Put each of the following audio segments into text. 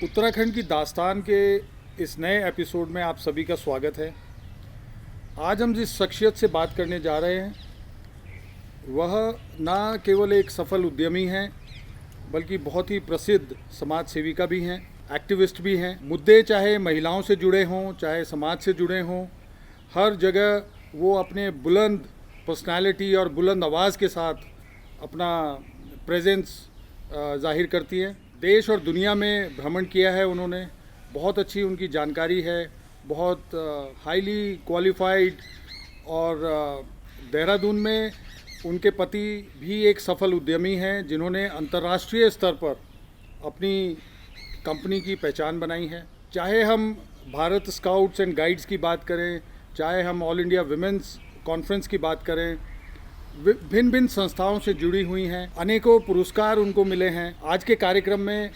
उत्तराखंड की दास्तान के इस नए एपिसोड में आप सभी का स्वागत है। आज हम जिस शख्सियत से बात करने जा रहे हैं वह ना केवल एक सफल उद्यमी हैं बल्कि बहुत ही प्रसिद्ध समाज सेविका भी हैं, एक्टिविस्ट भी हैं। मुद्दे चाहे महिलाओं से जुड़े हों चाहे समाज से जुड़े हों, हर जगह वो अपने बुलंद पर्सनालिटी और बुलंद आवाज़ के साथ अपना प्रेजेंस जाहिर करती हैं। देश और दुनिया में भ्रमण किया है उन्होंने, बहुत अच्छी उनकी जानकारी है, बहुत हाईली क्वालिफाइड। और देहरादून में उनके पति भी एक सफल उद्यमी हैं जिन्होंने अंतर्राष्ट्रीय स्तर पर अपनी कंपनी की पहचान बनाई है। चाहे हम भारत स्काउट्स एंड गाइड्स की बात करें, चाहे हम ऑल इंडिया विमेंस कॉन्फ्रेंस की बात करें, भिन्न भिन्न संस्थाओं से जुड़ी हुई हैं, अनेकों पुरस्कार उनको मिले हैं। आज के कार्यक्रम में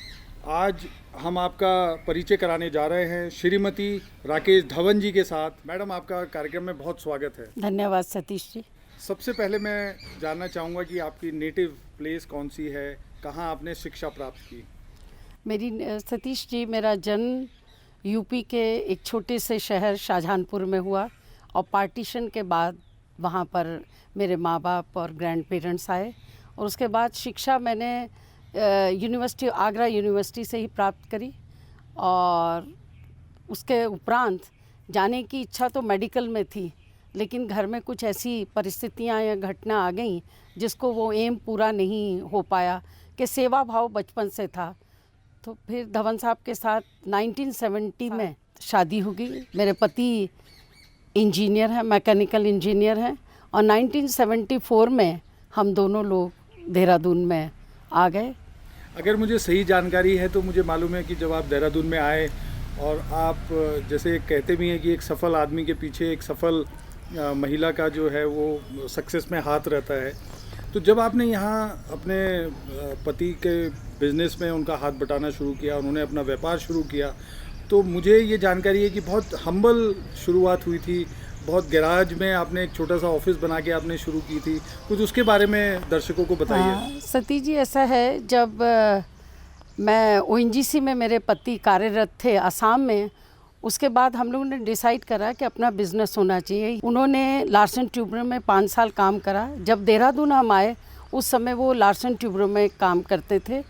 आज हम आपका परिचय कराने जा रहे हैं श्रीमती राकेश धवन जी के साथ। मैडम, आपका कार्यक्रम में बहुत स्वागत है। धन्यवाद सतीश जी। सबसे पहले मैं जानना चाहूँगा कि आपकी नेटिव प्लेस कौन सी है, कहाँ आपने शिक्षा प्राप्त की? मेरी सतीश जी, मेरा जन्म यूपी के एक छोटे से शहर शाहजहानपुर में हुआ और पार्टीशन के बाद वहाँ पर मेरे माँ बाप और ग्रैंड पेरेंट्स आए और उसके बाद शिक्षा मैंने यूनिवर्सिटी आगरा यूनिवर्सिटी से ही प्राप्त करी। और उसके उपरांत जाने की इच्छा तो मेडिकल में थी, लेकिन घर में कुछ ऐसी परिस्थितियाँ या घटना आ गई जिसको वो एम पूरा नहीं हो पाया कि सेवा भाव बचपन से था। तो फिर धवन साहब के साथ 1970 में शादी हो गई। मेरे पति इंजीनियर हैं, मैकेनिकल इंजीनियर हैं और 1974 में हम दोनों लोग देहरादून में आ गए। अगर मुझे सही जानकारी है तो मुझे मालूम है कि जब आप देहरादून में आए और आप जैसे कहते भी हैं कि एक सफल आदमी के पीछे एक सफल महिला का जो है वो सक्सेस में हाथ रहता है, तो जब आपने यहाँ अपने पति के बिजनेस में उनका हाथ बटाना शुरू किया, उन्होंने अपना व्यापार शुरू किया, तो मुझे ये जानकारी है कि बहुत हम्बल शुरुआत हुई थी, बहुत गैराज में आपने एक छोटा सा ऑफिस बना के आपने शुरू की थी। कुछ उसके बारे में दर्शकों को बताइए। सतीश जी, ऐसा है, जब मैं ओएनजीसी में मेरे पति कार्यरत थे असम में, उसके बाद हम लोगों ने डिसाइड करा कि अपना बिजनेस होना चाहिए। उन्होंने लार्सन ट्यूबर में 5 साल काम करा। जब देहरादून हम आए उस समय वो लार्सन ट्यूबर में काम करते थे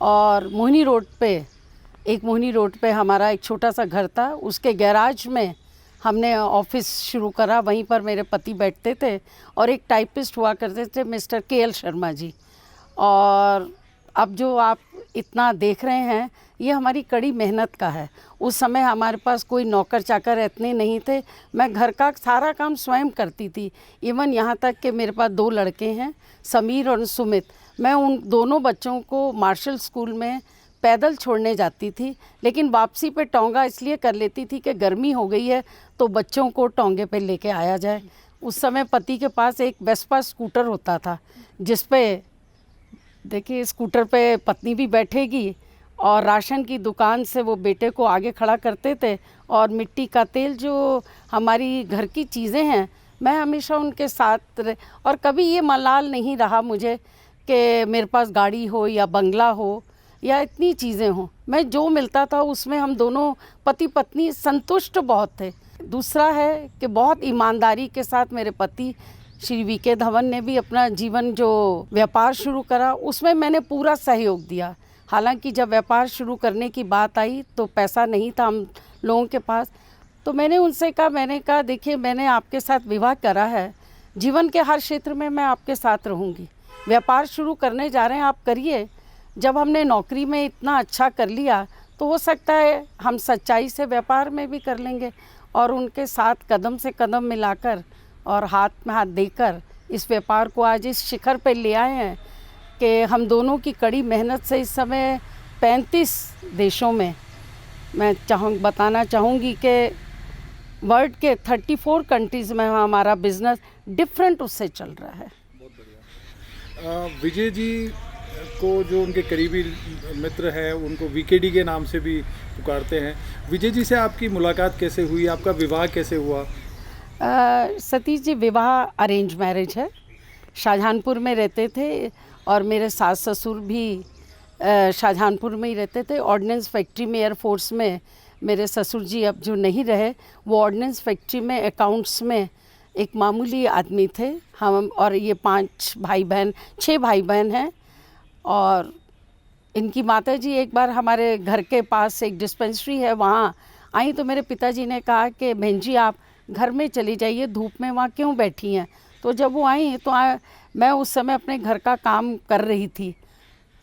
और मोहिनी रोड पे हमारा एक छोटा सा घर था, उसके गैराज में हमने ऑफिस शुरू करा। वहीं पर मेरे पति बैठते थे और एक टाइपिस्ट हुआ करते थे मिस्टर KL शर्मा जी। और अब जो आप इतना देख रहे हैं ये हमारी कड़ी मेहनत का है। उस समय हमारे पास कोई नौकर चाकर इतने नहीं थे। मैं घर का सारा काम स्वयं करती थी। इवन यहाँ तक कि मेरे पास 2 लड़के हैं, समीर और सुमित। मैं उन दोनों बच्चों को मार्शल स्कूल में पैदल छोड़ने जाती थी, लेकिन वापसी पे टोंगा इसलिए कर लेती थी कि गर्मी हो गई है तो बच्चों को टोंगे पे लेके आया जाए। उस समय पति के पास एक वेस्पा स्कूटर होता था जिस पे देखिए स्कूटर पे पत्नी भी बैठेगी और राशन की दुकान से वो बेटे को आगे खड़ा करते थे और मिट्टी का तेल जो हमारी घर की चीज़ें हैं मैं हमेशा उनके साथ और कभी ये मलाल नहीं रहा मुझे कि मेरे पास गाड़ी हो या बंगला हो या इतनी चीज़ें हों। मैं जो मिलता था उसमें हम दोनों पति पत्नी संतुष्ट बहुत थे। दूसरा है कि बहुत ईमानदारी के साथ मेरे पति श्री VK धवन ने भी अपना जीवन जो व्यापार शुरू करा उसमें मैंने पूरा सहयोग दिया। हालांकि जब व्यापार शुरू करने की बात आई तो पैसा नहीं था हम लोगों के पास, तो मैंने उनसे कहा देखिए, मैंने आपके साथ विवाह करा है, जीवन के हर क्षेत्र में मैं आपके साथ रहूँगी। व्यापार शुरू करने जा रहे हैं, आप करिए। जब हमने नौकरी में इतना अच्छा कर लिया तो हो सकता है हम सच्चाई से व्यापार में भी कर लेंगे। और उनके साथ कदम से कदम मिलाकर और हाथ में हाथ देकर इस व्यापार को आज इस शिखर पर ले आए हैं कि हम दोनों की कड़ी मेहनत से इस समय 35 देशों में, मैं बताना चाहूँगी कि वर्ल्ड के 34 कंट्रीज़ में हमारा बिजनेस डिफरेंट उससे चल रहा है। बहुत बढ़िया। विजय जी को जो उनके करीबी मित्र हैं उनको VKD के नाम से भी पुकारते हैं। विजय जी से आपकी मुलाकात कैसे हुई, आपका विवाह कैसे हुआ? सतीश जी, विवाह अरेंज मैरिज है। शाहजहानपुर में रहते थे और मेरे सास ससुर भी शाहजहानपुर में ही रहते थे। ऑर्डिनेंस फैक्ट्री में, एयरफोर्स में मेरे ससुर जी अब जो नहीं रहे, वो ऑर्डिनेंस फैक्ट्री में अकाउंट्स में एक मामूली आदमी थे। हम और ये 6 भाई बहन हैं। और इनकी माता जी एक बार हमारे घर के पास एक डिस्पेंसरी है, वहाँ आई तो मेरे पिताजी ने कहा कि बहन जी आप घर में चली जाइए, धूप में वहाँ क्यों बैठी हैं। तो जब वो आई तो मैं उस समय अपने घर का काम कर रही थी,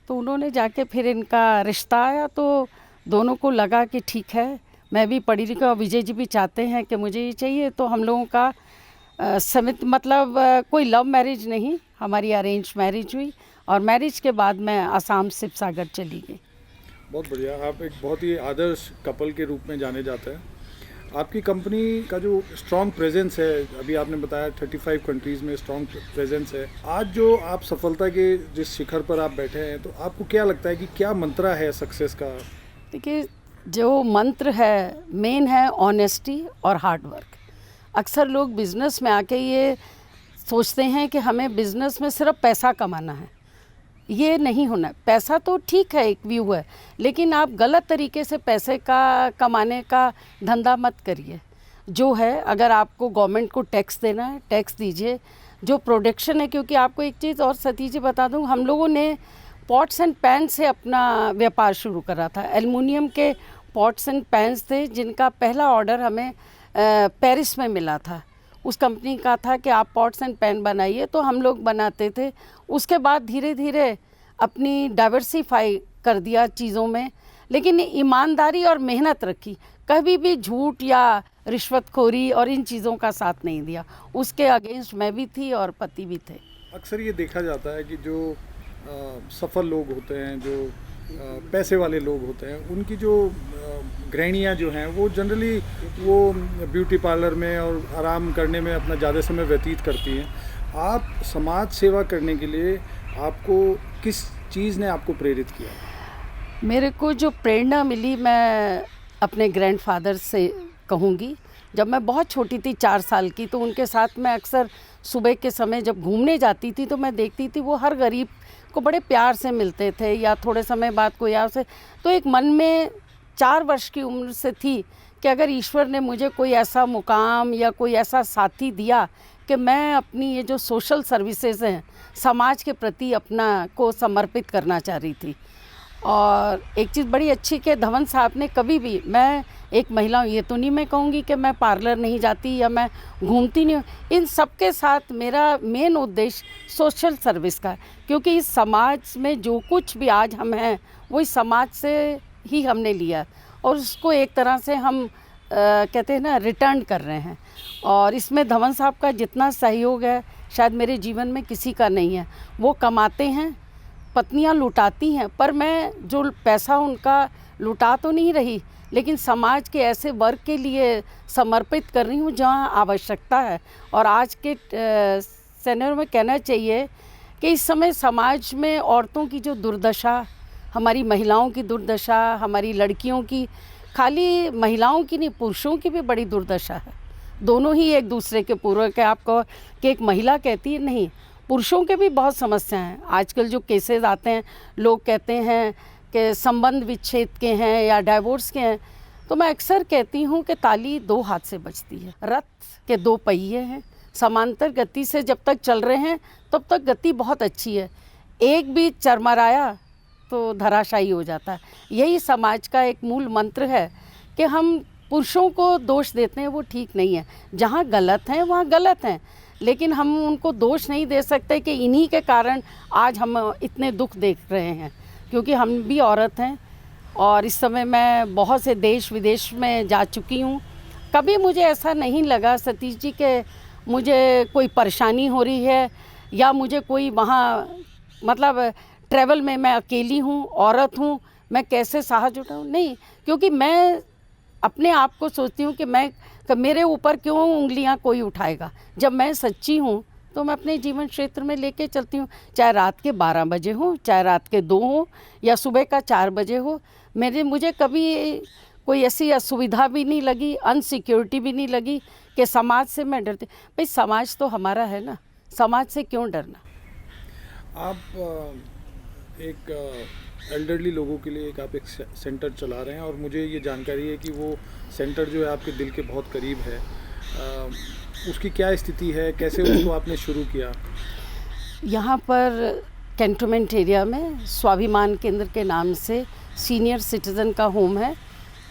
तो उन्होंने जाके फिर इनका रिश्ता आया, तो दोनों को लगा कि ठीक है, मैं भी पढ़ी लिखी और विजय जी भी चाहते हैं कि मुझे ये चाहिए। तो हम लोगों का समित मतलब कोई लव मैरिज नहीं, हमारी अरेंज मैरिज हुई और मैरिज के बाद मैं आसाम शिवसागर चली गई। बहुत बढ़िया, आप एक बहुत ही आदर्श कपल के रूप में जाने जाते हैं। आपकी कंपनी का जो स्ट्रॉन्ग प्रेजेंस है, अभी आपने बताया 35 कंट्रीज़ में स्ट्रॉन्ग प्रेजेंस है। आज जो आप सफलता के जिस शिखर पर आप बैठे हैं, तो आपको क्या लगता है कि क्या मंत्रा है सक्सेस का? देखिए, जो मंत्र है मेन है ऑनेस्टी और हार्ड वर्क। अक्सर लोग बिज़नेस में आके ये सोचते हैं कि हमें बिज़नेस में सिर्फ पैसा कमाना है। ये नहीं होना। पैसा तो ठीक है, एक व्यू है, लेकिन आप गलत तरीके से पैसे का कमाने का धंधा मत करिए। जो है, अगर आपको गवर्नमेंट को टैक्स देना है, टैक्स दीजिए। जो प्रोडक्शन है, क्योंकि आपको एक चीज़ और सतीश जी बता दूं, हम लोगों ने पॉट्स एंड पैन से अपना व्यापार शुरू करा था। एल्युमिनियम के पॉट्स एंड पैन्स थे, जिनका पहला ऑर्डर हमें पेरिस में मिला था। उस कंपनी का था कि आप पॉट्स एंड पैन बनाइए, तो हम लोग बनाते थे। उसके बाद धीरे धीरे अपनी डाइवर्सिफाई कर दिया चीज़ों में, लेकिन ईमानदारी और मेहनत रखी। कभी भी झूठ या रिश्वतखोरी और इन चीज़ों का साथ नहीं दिया। उसके अगेंस्ट मैं भी थी और पति भी थे। अक्सर ये देखा जाता है कि जो सफल लोग होते हैं, जो पैसे वाले लोग होते हैं, उनकी जो गृहिणियाँ जो हैं, वो जनरली वो ब्यूटी पार्लर में और आराम करने में अपना ज़्यादा समय व्यतीत करती हैं। आप समाज सेवा करने के लिए आपको किस चीज़ ने आपको प्रेरित किया? मेरे को जो प्रेरणा मिली, मैं अपने ग्रैंडफादर से कहूँगी। जब मैं बहुत छोटी थी, 4 साल की, तो उनके साथ मैं अक्सर सुबह के समय जब घूमने जाती थी, तो मैं देखती थी वो हर गरीब को बड़े प्यार से मिलते थे, या थोड़े समय बाद कोई और से। तो एक मन में 4 वर्ष की उम्र से थी कि अगर ईश्वर ने मुझे कोई ऐसा मुकाम या कोई ऐसा साथी दिया कि मैं अपनी ये जो सोशल सर्विसेज हैं, समाज के प्रति अपना को समर्पित करना चाह रही थी। और एक चीज़ बड़ी अच्छी कि धवन साहब ने कभी भी, मैं एक महिला हूँ, ये तो नहीं मैं कहूँगी कि मैं पार्लर नहीं जाती या मैं घूमती नहीं हूँ। इन सब के साथ मेरा मेन उद्देश्य सोशल सर्विस का है, क्योंकि इस समाज में जो कुछ भी आज हम हैं, वो इस समाज से ही हमने लिया और उसको एक तरह से हम कहते हैं ना, रिटर्न कर रहे हैं। और इसमें धवन साहब का जितना सहयोग है, शायद मेरे जीवन में किसी का नहीं है। वो कमाते हैं, पत्नियां लुटाती हैं, पर मैं जो पैसा उनका लुटा तो नहीं रही, लेकिन समाज के ऐसे वर्ग के लिए समर्पित कर रही हूँ जहाँ आवश्यकता है। और आज के सेनेरियो में कहना चाहिए कि इस समय समाज में औरतों की जो दुर्दशा, हमारी महिलाओं की दुर्दशा, हमारी लड़कियों की, खाली महिलाओं की नहीं, पुरुषों की भी बड़ी दुर्दशा है। दोनों ही एक दूसरे के पूरक है। आपको कि एक महिला कहती है, नहीं, पुरुषों के भी बहुत समस्या हैं। आजकल जो केसेस आते हैं, लोग कहते हैं कि संबंध विच्छेद के हैं या डाइवोर्स के हैं, तो मैं अक्सर कहती हूँ कि ताली 2 हाथ से बजती है। रथ के 2 पहिए हैं, समांतर गति से जब तक चल रहे हैं तब तक गति बहुत अच्छी है। एक भी चरमराया तो धराशायी हो जाता है। यही समाज का एक मूल मंत्र है कि हम पुरुषों को दोष देते हैं, वो ठीक नहीं है। जहाँ गलत हैं वहाँ गलत हैं, लेकिन हम उनको दोष नहीं दे सकते कि इन्हीं के कारण आज हम इतने दुख देख रहे हैं, क्योंकि हम भी औरत हैं। और इस समय मैं बहुत से देश विदेश में जा चुकी हूँ। कभी मुझे ऐसा नहीं लगा सतीश जी कि मुझे कोई परेशानी हो रही है या मुझे कोई वहाँ, मतलब ट्रैवल में मैं अकेली हूँ, औरत हूँ, मैं कैसे साहस जुटाऊँ, नहीं। क्योंकि मैं अपने आप को सोचती हूँ कि मेरे ऊपर क्यों उंगलियाँ कोई उठाएगा। जब मैं सच्ची हूँ तो मैं अपने जीवन क्षेत्र में लेके चलती हूँ, चाहे रात के 12 बजे हो, चाहे रात के 2 हो या सुबह का 4 बजे हो। मुझे कभी कोई ऐसी असुविधा भी नहीं लगी, अनसिक्योरिटी भी नहीं लगी कि समाज से मैं डरती। भाई समाज तो हमारा है ना, समाज से क्यों डरना। आप एक एल्डरली लोगों के लिए एक आप एक सेंटर चला रहे हैं, और मुझे ये जानकारी है कि वो सेंटर जो है आपके दिल के बहुत करीब है। उसकी क्या स्थिति है, कैसे उसको आपने शुरू किया? यहाँ पर कैंटोनमेंट एरिया में स्वाभिमान केंद्र के नाम से सीनियर सिटीज़न का होम है।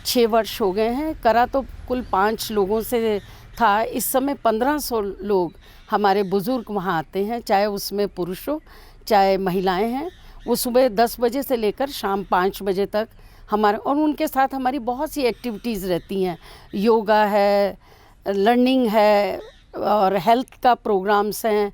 6 वर्ष हो गए हैं। करा तो कुल 5 लोगों से था, इस समय 1500 लोग हमारे बुज़ुर्ग वहाँ आते हैं, चाहे उसमें पुरुष हो चाहे महिलाएं हैं। वो सुबह 10 बजे से लेकर शाम 5 बजे तक हमारे, और उनके साथ हमारी बहुत सी एक्टिविटीज़ रहती हैं। योगा है, लर्निंग है, और हेल्थ का प्रोग्राम्स हैं,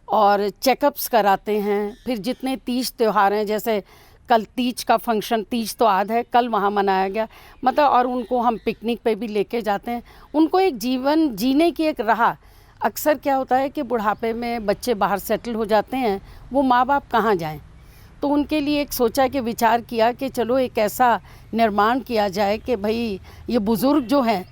और चेकअप्स कराते हैं। फिर जितने तीज त्यौहार हैं, जैसे कल तीज का फंक्शन, तीज तो आज है, कल वहाँ मनाया गया, मतलब, और उनको हम पिकनिक पे भी लेके जाते हैं। उनको एक जीवन जीने की एक राह। अक्सर क्या होता है कि बुढ़ापे में बच्चे बाहर सेटल हो जाते हैं, वो माँ बाप कहाँ जाएं, तो उनके लिए एक सोचा कि विचार किया कि चलो एक ऐसा निर्माण किया जाए कि भाई ये बुज़ुर्ग जो हैं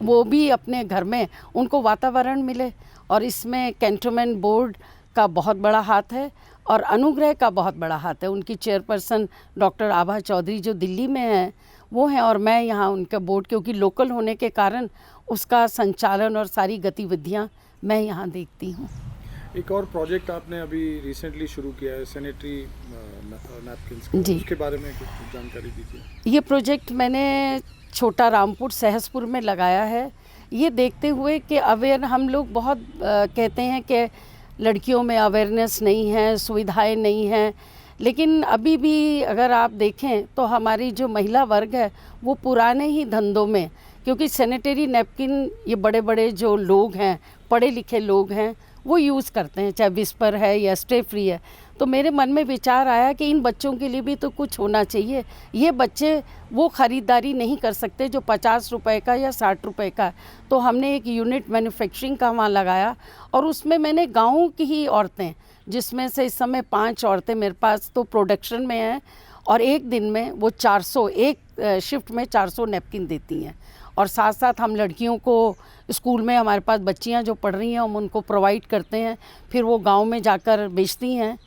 वो भी अपने घर में उनको वातावरण मिले। और इसमें कैंटोनमेंट बोर्ड का बहुत बड़ा हाथ है और अनुग्रह का बहुत बड़ा हाथ है। उनकी चेयरपर्सन डॉक्टर आभा चौधरी जो दिल्ली में हैं वो हैं, और मैं यहाँ उनका बोर्ड, क्योंकि लोकल होने के कारण उसका संचालन और सारी गतिविधियाँ मैं यहाँ देखती हूँ। एक और प्रोजेक्ट आपने अभी रिसेंटली शुरू किया है, सैनिटरी नैपकिन्स का, जी। उसके बारे में कुछ जानकारी दीजिए। ये प्रोजेक्ट मैंने छोटा रामपुर सहसपुर में लगाया है, ये देखते हुए कि अवेयर हम लोग बहुत कहते हैं कि लड़कियों में अवेयरनेस नहीं है, सुविधाएं नहीं हैं, लेकिन अभी भी अगर आप देखें तो हमारी जो महिला वर्ग है वो पुराने ही धंधों में, क्योंकि सैनिटरी नैपकिन ये बड़े बड़े जो लोग हैं, पढ़े लिखे लोग हैं, वो यूज़ करते हैं, चाहे विस्पर है या स्टे फ्री है। तो मेरे मन में विचार आया कि इन बच्चों के लिए भी तो कुछ होना चाहिए। ये बच्चे वो ख़रीदारी नहीं कर सकते जो 50 रुपए का या 60 रुपए का। तो हमने एक यूनिट मैन्युफैक्चरिंग का वहाँ लगाया, और उसमें मैंने गाँव की ही औरतें, जिसमें से इस समय 5 औरतें मेरे पास तो प्रोडक्शन में हैं, और एक दिन में वो 400, एक शिफ्ट में 400 नैपकिन देती हैं। और साथ साथ हम लड़कियों को स्कूल में, हमारे पास बच्चियां जो पढ़ रही हैं, हम उनको प्रोवाइड करते हैं, फिर वो गांव में जाकर बेचती हैं।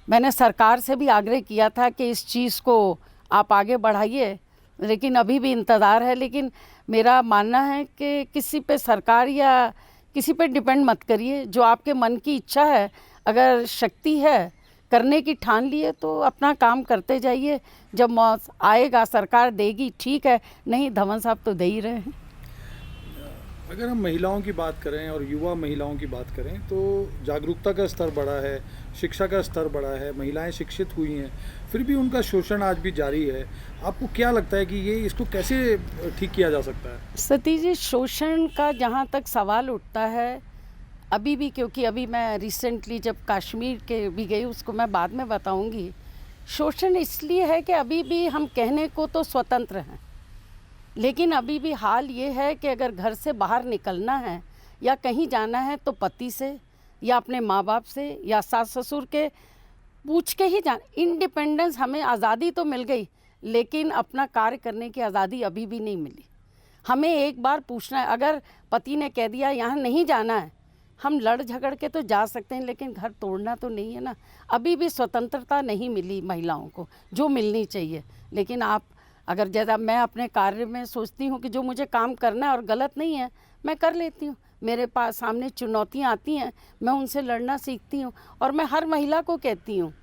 मैंने सरकार से भी आग्रह किया था कि इस चीज़ को आप आगे बढ़ाइए, लेकिन अभी भी इंतज़ार है। लेकिन मेरा मानना है कि किसी पे सरकार या किसी पे डिपेंड मत करिए, जो आपके मन की इच्छा है, अगर शक्ति है, करने की ठान लिए, तो अपना काम करते जाइए। जब मौत आएगा सरकार देगी, ठीक है, नहीं धवन साहब तो दे ही रहे हैं। अगर हम महिलाओं की बात करें और युवा महिलाओं की बात करें, तो जागरूकता का स्तर बढ़ा है, शिक्षा का स्तर बढ़ा है, महिलाएं शिक्षित हुई हैं, फिर भी उनका शोषण आज भी जारी है। आपको क्या लगता है कि ये इसको कैसे ठीक किया जा सकता है? सतीश जी, शोषण का जहाँ तक सवाल उठता है अभी भी, क्योंकि अभी मैं रिसेंटली जब कश्मीर के भी गई, उसको मैं बाद में बताऊंगी। शोषण इसलिए है कि अभी भी हम कहने को तो स्वतंत्र हैं, लेकिन अभी भी हाल ये है कि अगर घर से बाहर निकलना है या कहीं जाना है तो पति से या अपने माँ बाप से या सास ससुर के पूछ के ही जाना। इंडिपेंडेंस, हमें आज़ादी तो मिल गई, लेकिन अपना कार्य करने की आज़ादी अभी भी नहीं मिली। हमें एक बार पूछना है, अगर पति ने कह दिया यहाँ नहीं जाना है, हम लड़ झगड़ के तो जा सकते हैं, लेकिन घर तोड़ना तो नहीं है ना। अभी भी स्वतंत्रता नहीं मिली महिलाओं को जो मिलनी चाहिए। लेकिन आप अगर, जैसा मैं अपने कार्य में सोचती हूँ कि जो मुझे काम करना है और गलत नहीं है, मैं कर लेती हूँ। मेरे पास सामने चुनौतियाँ आती हैं, मैं उनसे लड़ना सीखती हूँ। और मैं हर महिला को कहती हूँ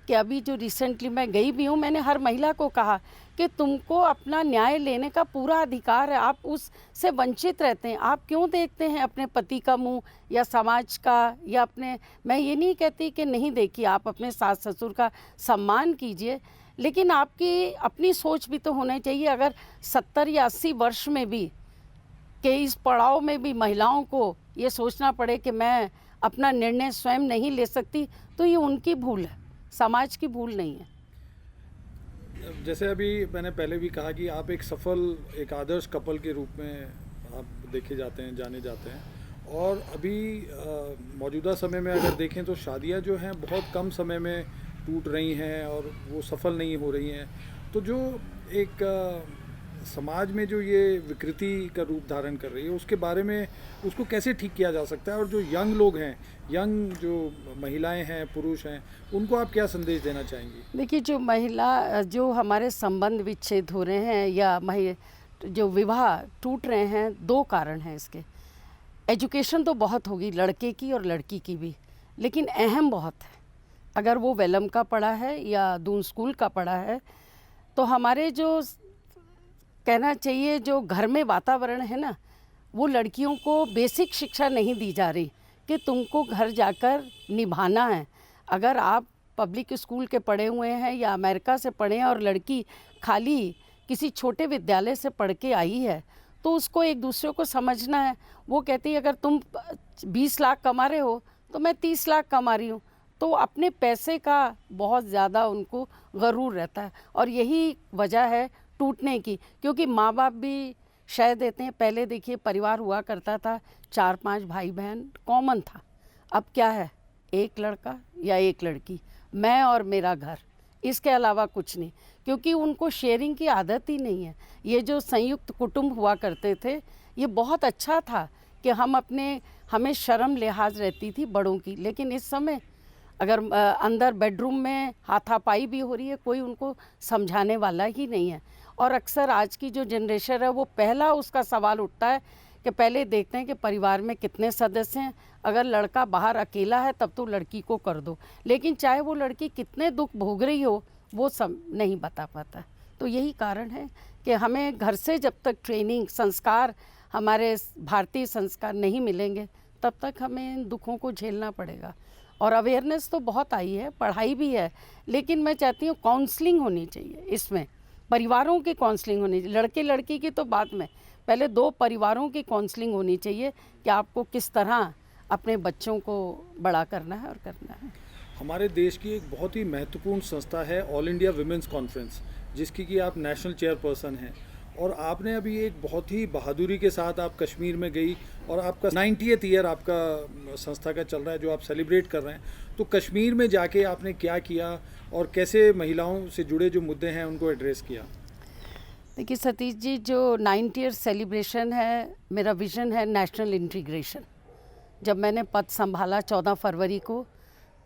कि अभी जो रिसेंटली मैं गई भी हूँ, मैंने हर महिला को कहा कि तुमको अपना न्याय लेने का पूरा अधिकार है, आप उससे वंचित रहते हैं। आप क्यों देखते हैं अपने पति का मुंह या समाज का या अपने, मैं ये नहीं कहती कि नहीं देखिए, आप अपने सास ससुर का सम्मान कीजिए, लेकिन आपकी अपनी सोच भी तो होनी चाहिए। अगर 70 या 80 वर्ष में भी कि इस पड़ाव में भी महिलाओं को ये सोचना पड़े कि मैं अपना निर्णय स्वयं नहीं ले सकती, तो ये उनकी भूल है, समाज की भूल नहीं है। जैसे अभी मैंने पहले भी कहा कि आप एक सफल, एक आदर्श कपल के रूप में आप देखे जाते हैं, जाने जाते हैं। और अभी मौजूदा समय में अगर देखें तो शादियां जो हैं बहुत कम समय में टूट रही हैं और वो सफल नहीं हो रही हैं। तो जो एक समाज में जो ये विकृति का रूप धारण कर रही है उसके बारे में, उसको कैसे ठीक किया जा सकता है, और जो यंग लोग हैं, यंग जो महिलाएं हैं, पुरुष हैं, उनको आप क्या संदेश देना चाहेंगी? देखिए, जो हमारे संबंध विच्छेद हो रहे हैं या जो विवाह टूट रहे हैं, दो कारण हैं इसके। एजुकेशन तो बहुत होगी लड़के की और लड़की की भी, लेकिन अहम बहुत है। अगर वो वेलम का पढ़ा है या दून स्कूल का पढ़ा है, तो हमारे जो कहना चाहिए जो घर में वातावरण है ना, वो लड़कियों को बेसिक शिक्षा नहीं दी जा रही कि तुमको घर जाकर निभाना है। अगर आप पब्लिक स्कूल के पढ़े हुए हैं या अमेरिका से पढ़े हैं और लड़की खाली किसी छोटे विद्यालय से पढ़ के आई है, तो उसको एक दूसरे को समझना है। वो कहती है अगर तुम 20 लाख कमा रहे हो तो मैं 30 लाख कमा रही हूँ, तो अपने पैसे का बहुत ज़्यादा उनको गरूर रहता है, और यही वजह है टूटने की। क्योंकि माँ बाप भी शय देते हैं। पहले देखिए परिवार हुआ करता था, 4-5 भाई बहन कॉमन था। अब क्या है, एक लड़का या एक लड़की, मैं और मेरा घर, इसके अलावा कुछ नहीं। क्योंकि उनको शेयरिंग की आदत ही नहीं है। ये जो संयुक्त कुटुंब हुआ करते थे, ये बहुत अच्छा था कि हमें शर्म लिहाज रहती थी बड़ों की। लेकिन इस समय अगर अंदर बेडरूम में हाथापाई भी हो रही है, कोई उनको समझाने वाला ही नहीं है। और अक्सर आज की जो जनरेशन है, वो पहला उसका सवाल उठता है कि पहले देखते हैं कि परिवार में कितने सदस्य हैं। अगर लड़का बाहर अकेला है तब तो लड़की को कर दो, लेकिन चाहे वो लड़की कितने दुख भोग रही हो वो सब नहीं बता पाता। तो यही कारण है कि हमें घर से जब तक ट्रेनिंग, संस्कार, हमारे भारतीय संस्कार नहीं मिलेंगे, तब तक हमें इन दुखों को झेलना पड़ेगा। और अवेयरनेस तो बहुत आई है, पढ़ाई भी है, लेकिन मैं चाहती हूँ काउंसलिंग होनी चाहिए। इसमें परिवारों की काउंसलिंग होनी चाहिए, लड़के लड़की की तो बाद में, पहले दो परिवारों की काउंसलिंग होनी चाहिए कि आपको किस तरह अपने बच्चों को बड़ा करना है और करना है। हमारे देश की एक बहुत ही महत्वपूर्ण संस्था है ऑल इंडिया विमेंस कॉन्फ्रेंस, जिसकी कि आप नेशनल चेयरपर्सन हैं, और आपने अभी एक बहुत ही बहादुरी के साथ आप कश्मीर में गई, और आपका 90th ईयर आपका संस्था का चल रहा है जो आप सेलिब्रेट कर रहे हैं। तो कश्मीर में जाके आपने क्या किया और कैसे महिलाओं से जुड़े जो मुद्दे हैं उनको एड्रेस किया? देखिए सतीश जी, जो 90 ईयर सेलिब्रेशन है, मेरा विज़न है नेशनल इंटीग्रेशन। जब मैंने पद संभाला 14 फरवरी को,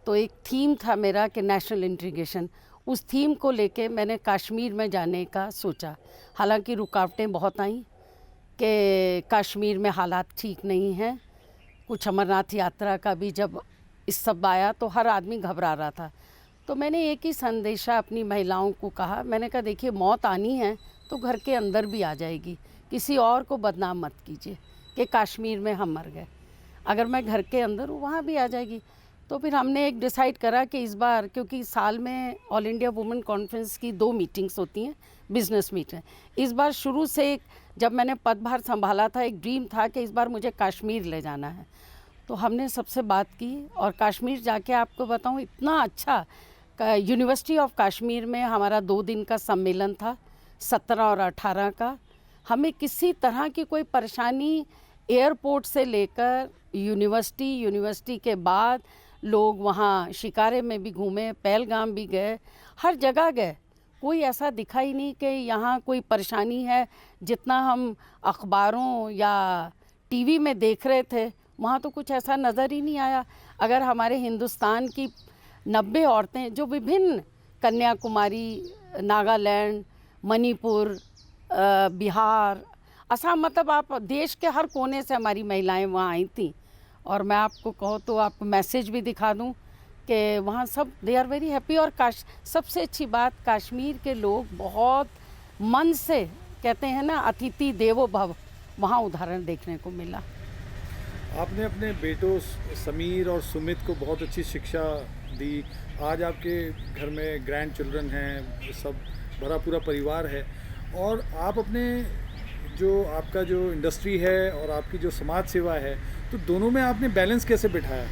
तो एक थीम था मेरा कि नेशनल इंटीग्रेशन। उस थीम को लेके मैंने कश्मीर में जाने का सोचा। हालांकि रुकावटें बहुत आईं कि कश्मीर में हालात ठीक नहीं हैं। कुछ अमरनाथ यात्रा का भी जब इस सब आया तो हर आदमी घबरा रहा था। तो मैंने एक ही संदेशा अपनी महिलाओं को कहा, मैंने कहा देखिए मौत आनी है तो घर के अंदर भी आ जाएगी, किसी और को बदनाम मत कीजिए कि कश्मीर में हम मर गए। अगर मैं घर के अंदर हूँ वहाँ भी आ जाएगी। तो फिर हमने एक डिसाइड करा कि इस बार, क्योंकि साल में ऑल इंडिया वुमेन कॉन्फ्रेंस की 2 मीटिंग्स होती हैं, बिजनेस मीटिंग। इस बार शुरू से जब मैंने पदभार संभाला था, एक ड्रीम था कि इस बार मुझे कश्मीर ले जाना है। तो हमने सबसे बात की, और कश्मीर जाके आपको बताऊं इतना अच्छा, यूनिवर्सिटी ऑफ कश्मीर में हमारा 2 दिन का सम्मेलन था, 17 और 18 का। हमें किसी तरह की कोई परेशानी, एयरपोर्ट से लेकर यूनिवर्सिटी के बाद लोग वहाँ शिकारे में भी घूमे, पहलगाम भी गए, हर जगह गए, कोई ऐसा दिखा ही नहीं कि यहाँ कोई परेशानी है। जितना हम अखबारों या टीवी में देख रहे थे, वहाँ तो कुछ ऐसा नज़र ही नहीं आया। अगर हमारे हिंदुस्तान की 90 औरतें जो विभिन्न, कन्याकुमारी, नागालैंड, मणिपुर, बिहार, असम, मतलब आप देश के हर कोने से हमारी महिलाएं वहाँ आई थी। और मैं आपको कहूँ तो आपको मैसेज भी दिखा दूँ कि वहाँ सब दे आर वेरी हैप्पी। और सबसे अच्छी बात, कश्मीर के लोग बहुत मन से कहते हैं ना, अतिथि देवो भव, वहाँ उदाहरण देखने को मिला। आपने अपने बेटों समीर और सुमित को बहुत अच्छी शिक्षा दी। आज आपके घर में ग्रैंड चिल्ड्रन हैं, सब भरा पूरा परिवार है, और आप अपने जो आपका जो इंडस्ट्री है और आपकी जो समाज सेवा है, तो दोनों में आपने बैलेंस कैसे बिठाया?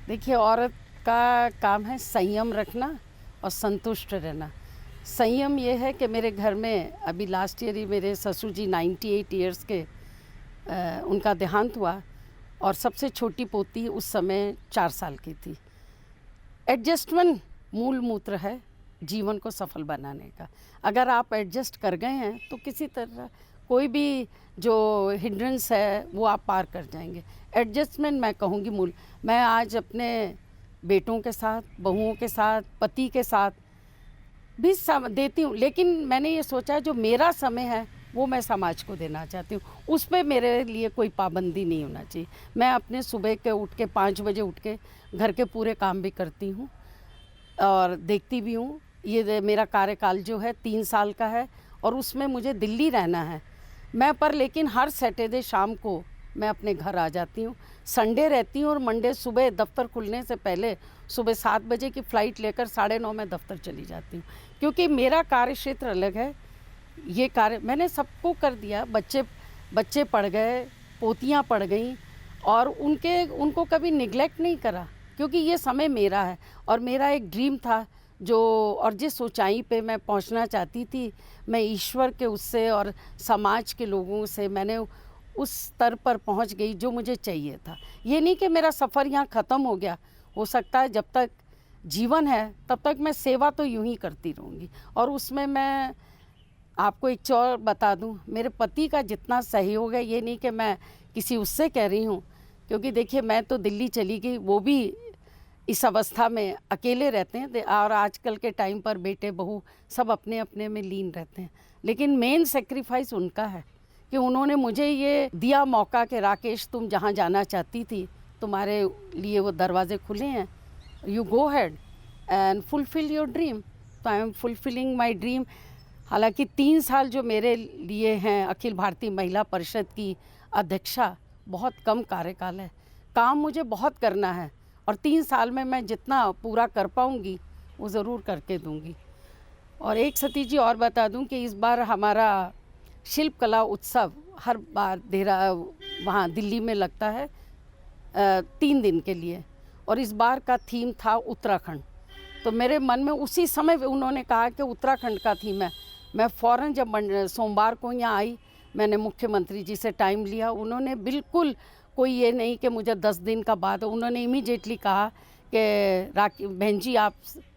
देखिए, औरत का काम है संयम रखना और संतुष्ट रहना। संयम ये है कि मेरे घर में अभी लास्ट ईयर ही मेरे ससुर जी 98 ईयर्स के उनका देहांत हुआ, और सबसे छोटी पोती उस समय 4 साल की थी। एडजस्टमेंट मूल मूत्र है, जीवन को सफल बनाने का। अगर आप एडजस्ट कर गए हैं तो किसी तरह कोई भी जो हिंड्रेंस है वो आप पार कर जाएंगे। एडजस्टमेंट मैं कहूँगी मूल। मैं आज अपने बेटों के साथ, बहुओं के साथ, पति के साथ भी देती हूँ, लेकिन मैंने ये सोचा जो मेरा समय है वो मैं समाज को देना चाहती हूँ। उस पर मेरे लिए कोई पाबंदी नहीं होना चाहिए। मैं अपने सुबह के उठ के 5 बजे उठ के घर के पूरे काम भी करती हूँ और देखती भी हूँ। ये मेरा कार्यकाल जो है 3 साल का है और उसमें मुझे दिल्ली रहना है मैं, पर लेकिन हर सैटरडे शाम को मैं अपने घर आ जाती हूँ। संडे रहती हूँ और मंडे सुबह दफ्तर खुलने से पहले सुबह 7 बजे की फ़्लाइट लेकर 9:30 में दफ्तर चली जाती हूँ, क्योंकि मेरा कार्य क्षेत्र अलग है। ये कार्य मैंने सबको कर दिया। बच्चे पढ़ गए, पोतियाँ पढ़ गईं और उनको कभी निगलेक्ट नहीं करा, क्योंकि ये समय मेरा है और मेरा एक ड्रीम था और जिस ऊंचाई पे मैं पहुंचना चाहती थी, मैं ईश्वर के उससे और समाज के लोगों से मैंने उस स्तर पर पहुंच गई जो मुझे चाहिए था। ये नहीं कि मेरा सफ़र यहाँ ख़त्म हो गया। हो सकता है जब तक जीवन है तब तक मैं सेवा तो यूं ही करती रहूँगी। और उसमें मैं आपको एक और बता दूं, मेरे पति का जितना सहयोग है, ये नहीं कि मैं किसी उससे कह रही हूँ, क्योंकि देखिए मैं तो दिल्ली चली गई, वो भी इस अवस्था में अकेले रहते हैं और आजकल के टाइम पर बेटे बहू सब अपने अपने में लीन रहते हैं। लेकिन मेन सेक्रीफाइस उनका है कि उन्होंने मुझे ये दिया मौका कि राकेश तुम जहाँ जाना चाहती थी तुम्हारे लिए वो दरवाजे खुले हैं, you go head and fulfil your dream. तो I am fulfilling my dream. हालांकि 3 साल जो मेरे लिए हैं अखिल भारतीय महिला परिषद की अध्यक्षा, बहुत कम कार्यकाल है। काम मुझे बहुत करना है और 3 साल में मैं जितना पूरा कर पाऊँगी वो ज़रूर करके दूँगी। और एक सतीश जी और बता दूँ कि इस बार हमारा शिल्प कला उत्सव हर बार वहाँ दिल्ली में लगता है 3 दिन के लिए, और इस बार का थीम था उत्तराखंड। तो मेरे मन में उसी समय उन्होंने कहा कि उत्तराखंड का थीम है। मैं फ़ौरन जब सोमवार को यहाँ आई, मैंने मुख्यमंत्री जी से टाइम लिया। उन्होंने बिल्कुल कोई ये नहीं कि मुझे 10 दिन का बाद, उन्होंने इमीडिएटली कहा कि बहन जी आप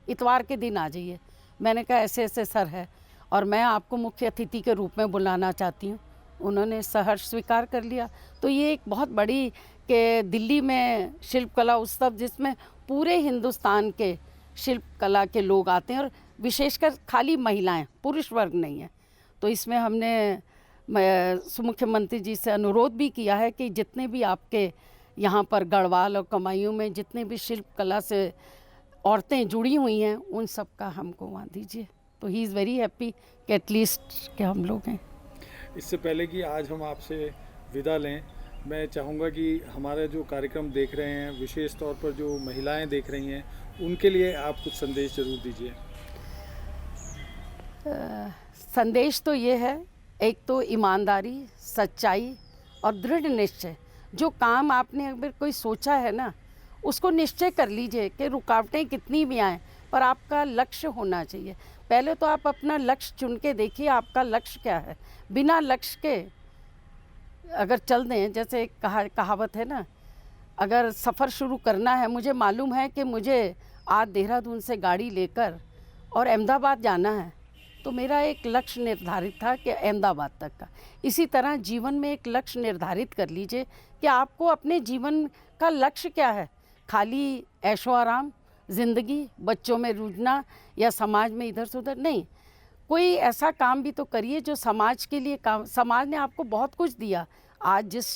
इतवार के दिन आ जाइए। मैंने कहा ऐसे ऐसे सर है और मैं आपको मुख्य अतिथि के रूप में बुलाना चाहती हूँ। उन्होंने सहर्ष स्वीकार कर लिया। तो ये एक बहुत बड़ी कि दिल्ली में शिल्प कला उत्सव, जिसमें पूरे हिंदुस्तान के शिल्प कला के लोग आते हैं और विशेषकर खाली महिलाएं, पुरुष वर्ग नहीं है। तो इसमें हमने मुख्यमंत्री जी से अनुरोध भी किया है कि जितने भी आपके यहाँ पर गढ़वाल और कमायूं में जितने भी शिल्प कला से औरतें जुड़ी हुई हैं उन सब का हमको वहाँ दीजिए। तो ही इज़ वेरी हैप्पी कि एटलीस्ट कि हम लोग हैं। इससे पहले कि आज हम आपसे विदा लें, मैं चाहूँगा कि हमारा जो कार्यक्रम देख रहे हैं, विशेष तौर पर जो महिलाएं देख रही हैं, उनके लिए आप कुछ संदेश ज़रूर दीजिए। संदेश तो ये है, एक तो ईमानदारी, सच्चाई और दृढ़ निश्चय। जो काम आपने अगर कोई सोचा है ना, उसको निश्चय कर लीजिए कि रुकावटें कितनी भी आएँ पर आपका लक्ष्य होना चाहिए। पहले तो आप अपना लक्ष्य चुन के देखिए आपका लक्ष्य क्या है। बिना लक्ष्य के अगर चल दें, जैसे एक कहावत है ना, अगर सफ़र शुरू करना है, मुझे मालूम है कि मुझे आज देहरादून से गाड़ी लेकर और अहमदाबाद जाना है, तो मेरा एक लक्ष्य निर्धारित था कि अहमदाबाद तक का। इसी तरह जीवन में एक लक्ष्य निर्धारित कर लीजिए कि आपको अपने जीवन का लक्ष्य क्या है। खाली ऐशो आराम, ज़िंदगी, बच्चों में रूझना या समाज में इधर से उधर नहीं। कोई ऐसा काम भी तो करिए जो समाज के लिए काम। समाज ने आपको बहुत कुछ दिया, आज जिस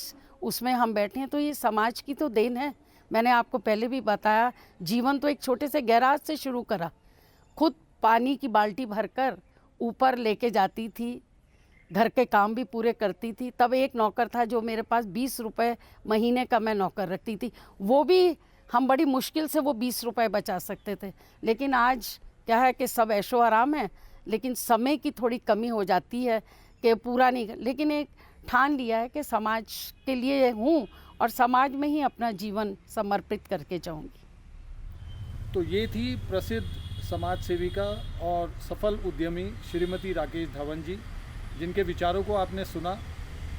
उसमें हम बैठे हैं तो ये समाज की तो देन है। मैंने आपको पहले भी बताया, जीवन तो एक छोटे से गैराज से शुरू करा। खुद पानी की बाल्टी भरकर ऊपर लेके जाती थी, घर के काम भी पूरे करती थी। तब एक नौकर था जो मेरे पास 20 रुपये महीने का मैं नौकर रखती थी, वो भी हम बड़ी मुश्किल से वो 20 रुपये बचा सकते थे। लेकिन आज क्या है कि सब ऐशो आराम है, लेकिन समय की थोड़ी कमी हो जाती है कि पूरा नहीं। लेकिन एक ठान लिया है कि समाज के लिए हूँ और समाज में ही अपना जीवन समर्पित करके जाऊँगी। तो ये थी प्रसिद्ध समाज सेविका और सफल उद्यमी श्रीमती राकेश धवन जी, जिनके विचारों को आपने सुना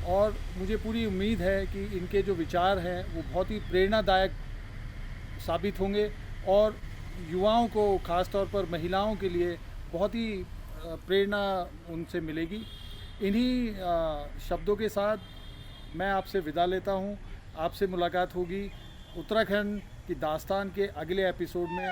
और मुझे पूरी उम्मीद है कि इनके जो विचार हैं वो बहुत ही प्रेरणादायक साबित होंगे और युवाओं को, ख़ास तौर पर महिलाओं के लिए बहुत ही प्रेरणा उनसे मिलेगी। इन्हीं शब्दों के साथ मैं आपसे विदा लेता हूँ। आपसे मुलाकात होगी उत्तराखंड की दास्तान के अगले एपिसोड में।